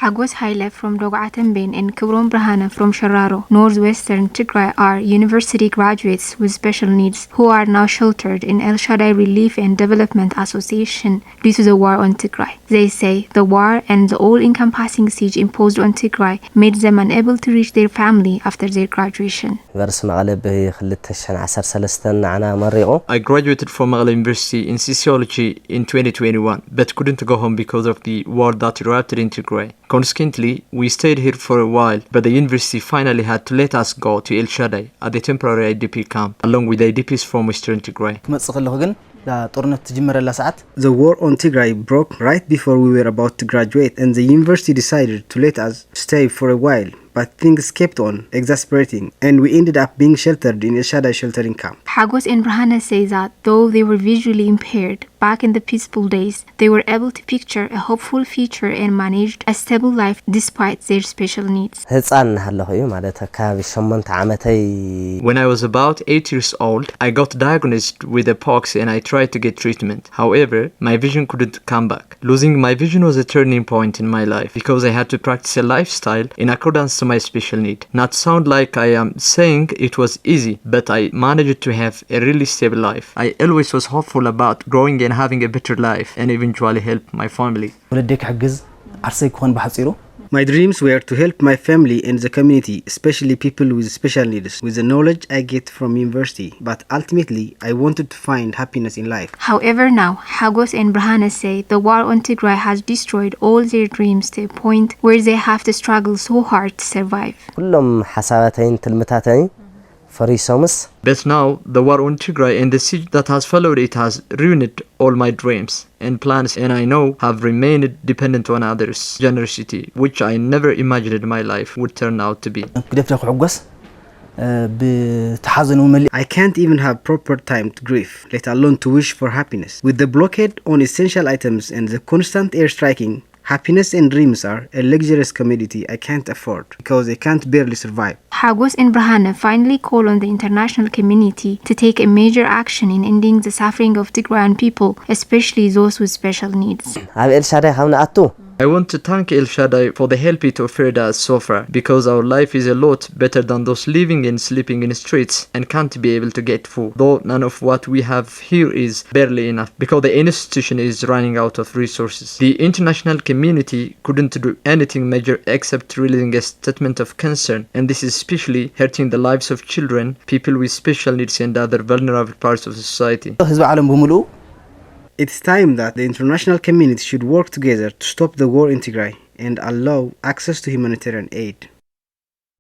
Hagos Haile from Dogatenben and Kibron Brahana from Shararo, northwestern Tigray are university graduates with special needs who are now sheltered in El Shaddai Relief and Development Association due to the war on Tigray. They say the war and the all-encompassing siege imposed on Tigray made them unable to reach their family after their graduation. I graduated from Maghale University in sociology in 2021 but couldn't go home because of the war that erupted in Tigray. Consequently, we stayed here for a while, but the university finally had to let us go to El Shaddai at the temporary IDP camp, along with IDPs from Western Tigray. The war on Tigray broke right before we were about to graduate, and the university decided to let us stay for a while. But things kept on exasperating, and we ended up being sheltered in El Shaddai sheltering camp. Hagos and Brahana say that though they were visually impaired, back in the peaceful days, they were able to picture a hopeful future and managed a stable life despite their special needs. When I was about 8 years old, I got diagnosed with a pox and I tried to get treatment. However, my vision couldn't come back. Losing my vision was a turning point in my life because I had to practice a lifestyle in accordance to my special need. Not sound like I am saying it was easy, but I managed to have a really stable life. I always was hopeful about growing and having a better life and eventually help my family. My dreams were to help my family and the community, especially people with special needs, with the knowledge I get from university. But ultimately, I wanted to find happiness in life. However, now, Hagos and Brahana say the war on Tigray has destroyed all their dreams to a point where they have to struggle so hard to survive. But now, the war on Tigray and the siege that has followed it has ruined all my dreams and plans, and I know have remained dependent on others' generosity, which I never imagined my life would turn out to be. I can't even have proper time to grieve, let alone to wish for happiness. With the blockade on essential items and the constant airstriking, happiness and dreams are a luxurious commodity I can't afford because I can't barely survive. Hagos and Brahana finally call on the international community to take a major action in ending the suffering of Tigrayan people, especially those with special needs. I want to thank El Shaddai for the help it offered us so far, because our life is a lot better than those living and sleeping in the streets and can't be able to get food, though none of what we have here is barely enough, because the institution is running out of resources. The international community couldn't do anything major except releasing a statement of concern, and this is especially hurting the lives of children, people with special needs and other vulnerable parts of society. It's time that the international community should work together to stop the war in Tigray and allow access to humanitarian aid.